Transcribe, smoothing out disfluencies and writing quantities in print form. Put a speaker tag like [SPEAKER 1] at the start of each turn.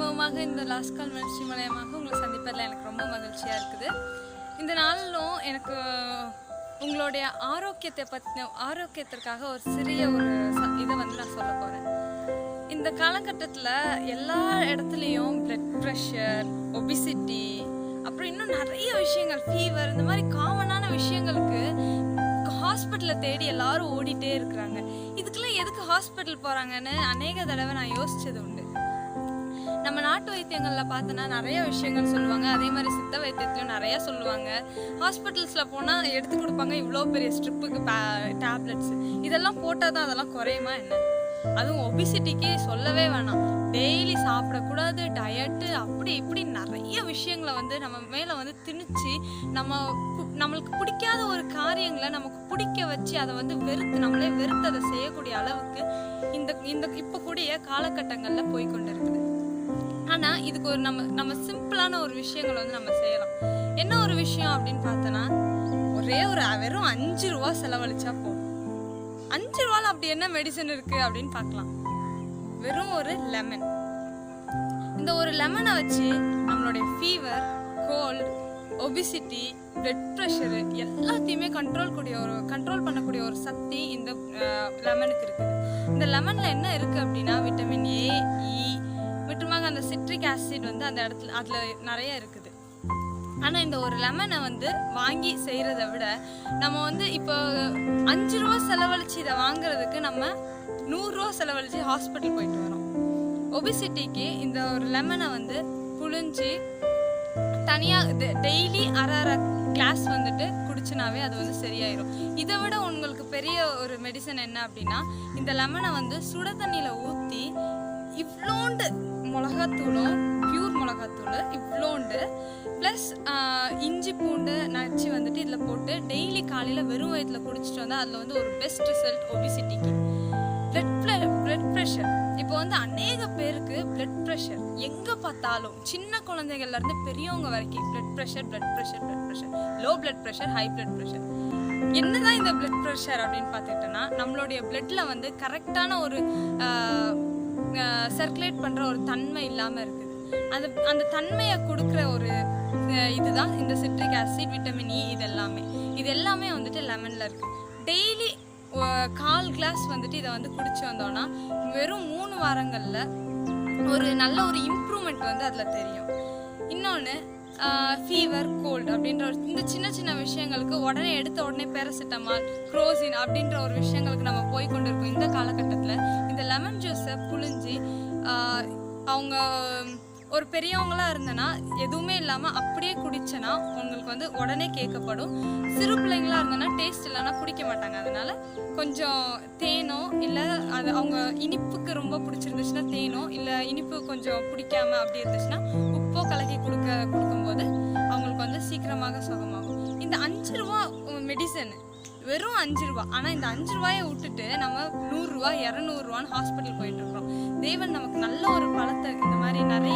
[SPEAKER 1] அனுபவமாக இந்த last call மகிழ்ச்சி மூலயமாக உங்களை சந்திப்பதில் எனக்கு ரொம்ப மகிழ்ச்சியாக இருக்குது. இந்த நாளிலும் எனக்கு உங்களுடைய ஆரோக்கியத்திற்காக ஒரு சிறிய இதை நான் சொல்ல போகிறேன். இந்த காலகட்டத்தில் எல்லா இடத்துலையும் பிளட் ப்ரெஷர், ஒபிசிட்டி, அப்புறம் இன்னும் நிறைய விஷயங்கள், ஃபீவர், இந்த மாதிரி காமனான விஷயங்களுக்கு ஹாஸ்பிட்டலில் தேடி எல்லாரும் ஓடிட்டே இருக்கிறாங்க. இதுக்கெல்லாம் எதுக்கு ஹாஸ்பிட்டல் போகிறாங்கன்னு அநேக தடவை நான் யோசிச்சது உண்டு. நம்ம நாட்டு வைத்தியங்களில் பார்த்தோன்னா நிறைய விஷயங்கள் சொல்லுவாங்க, அதே மாதிரி சித்த வைத்தியத்துலையும் நிறைய சொல்லுவாங்க. ஹாஸ்பிட்டல்ஸில் போனால் எடுத்து கொடுப்பாங்க இவ்வளோ பெரிய ஸ்ட்ரிப்புக்கு டேப்லெட்ஸ், இதெல்லாம் போட்டால் தான் அதெல்லாம் குறையுமா என்ன? அதுவும் ஒபிசிட்டிக்கு சொல்லவே வேணாம். டெய்லி சாப்பிடக்கூடாது, டயட்டு, அப்படி இப்படி நிறைய விஷயங்களை நம்ம மேலே திணிச்சு நம்மளுக்கு பிடிக்காத ஒரு காரியங்களை நமக்கு பிடிக்க வச்சு அதை நம்மளே வெறுத்து அதை செய்யக்கூடிய அளவுக்கு இந்த இப்போ கூடிய காலகட்டங்களில் போய்கொண்டு இருக்குது. ஆனால் இதுக்கு ஒரு நம்ம சிம்பிளான ஒரு விஷயங்களை நம்ம செய்யலாம். என்ன ஒரு விஷயம் அப்படின்னு பார்த்தோன்னா, வெறும் 5 ரூபா செலவழிச்சா போதும். 5 ரூபால அப்படி என்ன மெடிசன் இருக்கு அப்படின்னு பார்க்கலாம். வெறும் ஒரு லெமன். இந்த ஒரு லெமனை வச்சு நம்மளுடைய fever, cold, obesity, blood pressure எல்லாத்தையுமே கண்ட்ரோல் பண்ணக்கூடிய ஒரு சக்தி இந்த லெமனுக்கு இருக்குது. இந்த லெமன்ல என்ன இருக்கு அப்படின்னா, விட்டமின் ஏ, இ மற்றும் அந்த சிட்ரிக் ஆசிட் அந்த இடத்துல அதில் நிறைய இருக்குது. ஆனால் இந்த ஒரு லெமனை வாங்கி செய்கிறத விட நம்ம இப்போ 5 ரூபா செலவழிச்சு இதை வாங்குறதுக்கு நம்ம 100 ரூபா செலவழிச்சு ஹாஸ்பிட்டல் போயிட்டு வரோம். ஒபிசிட்டிக்கு இந்த ஒரு லெமனை புழிஞ்சு தனியாக டெய்லி அரை கிளாஸ் குடிச்சுனாவே அது சரியாயிரும். இதை விட உங்களுக்கு பெரிய ஒரு மெடிசன் என்ன அப்படின்னா, இந்த லெமனை சுட தண்ணியில் ஊற்றி இவ்வளோண்டு மிளகாத்தூளும், பியூர் மிளகாத்தூள் இவ்வளோண்டு ப்ளஸ் இஞ்சி பூண்டு நச்சு இதில் போட்டு டெய்லி காலையில் வெறும் வயிற்றில் குடிச்சிட்டு வந்தால் அதில் ஒரு பெஸ்ட் ரிசல்ட் ஒபிசிட்டிக்கு. பிளட் ப்ரெஷர் இப்போ அநேக பேருக்கு பிளட் ப்ரெஷர் எங்கே பார்த்தாலும், சின்ன குழந்தைகள்லேருந்து பெரியவங்க வரைக்கும் blood pressure, low blood pressure, high blood pressure. என்னதான் இந்த பிளட் ப்ரெஷர் அப்படின்னு பார்த்துக்கிட்டோன்னா, நம்மளுடைய பிளட்டில் கரெக்டான ஒரு சர்க்குலேட் பண்ணுற ஒரு தன்மை இல்லாமல் இருக்குது. அந்த தன்மையை கொடுக்குற ஒரு இதுதான் இந்த சிட்ரிக் ஆசிட், விட்டமின் இ, இது எல்லாமே லெமனில் இருக்குது. டெய்லி 1/4 கிளாஸ் இதை குடிச்சு வந்தோன்னா வெறும் 3 வாரங்களில் ஒரு நல்ல ஒரு இம்ப்ரூவ்மெண்ட் அதில் தெரியும். இன்னொன்று, ஃபீவர், கோல்டு அப்படின்ற இந்த சின்ன விஷயங்களுக்கு எடுத்த உடனே பேராசிட்டமால், குரோசின் அப்படின்ற ஒரு விஷயங்களுக்கு நம்ம போய் கொண்டு இருக்கோம். இந்த காலகட்டத்தில் இந்த லெமன் ஜூஸை புழிஞ்சு அவங்க ஒரு பெரியவங்களாக இருந்தனா எதுவுமே இல்லாமல் அப்படியே குடிச்சனா உங்களுக்கு உடனே கேட்கப்படும். சிறு பிள்ளைங்களாக இருந்தனா டேஸ்ட் இல்லைன்னா குடிக்க மாட்டாங்க. அதனால கொஞ்சம் தேனோ, இல்லை அது அவங்க இனிப்புக்கு ரொம்ப பிடிச்சிருந்துச்சுன்னா தேனோ, இல்லை இனிப்பு கொஞ்சம் பிடிக்காம அப்படி இருந்துச்சுன்னா உப்போ கலக்கி கொடுக்கும்போது அவங்களுக்கு சீக்கிரமாக சுகமாகும். இந்த 5 ரூபா மெடிசன் வெறும் 5 ரூபா. ஆனால் இந்த 5 ரூபாயை விட்டுட்டு நம்ம 100 ரூபா, 200 ரூபான்னு ஹாஸ்பிட்டல் போயிட்டு இருக்கோம். தேவன் நமக்கு நல்ல ஒரு பலத்தை இந்த மாதிரி நிறைய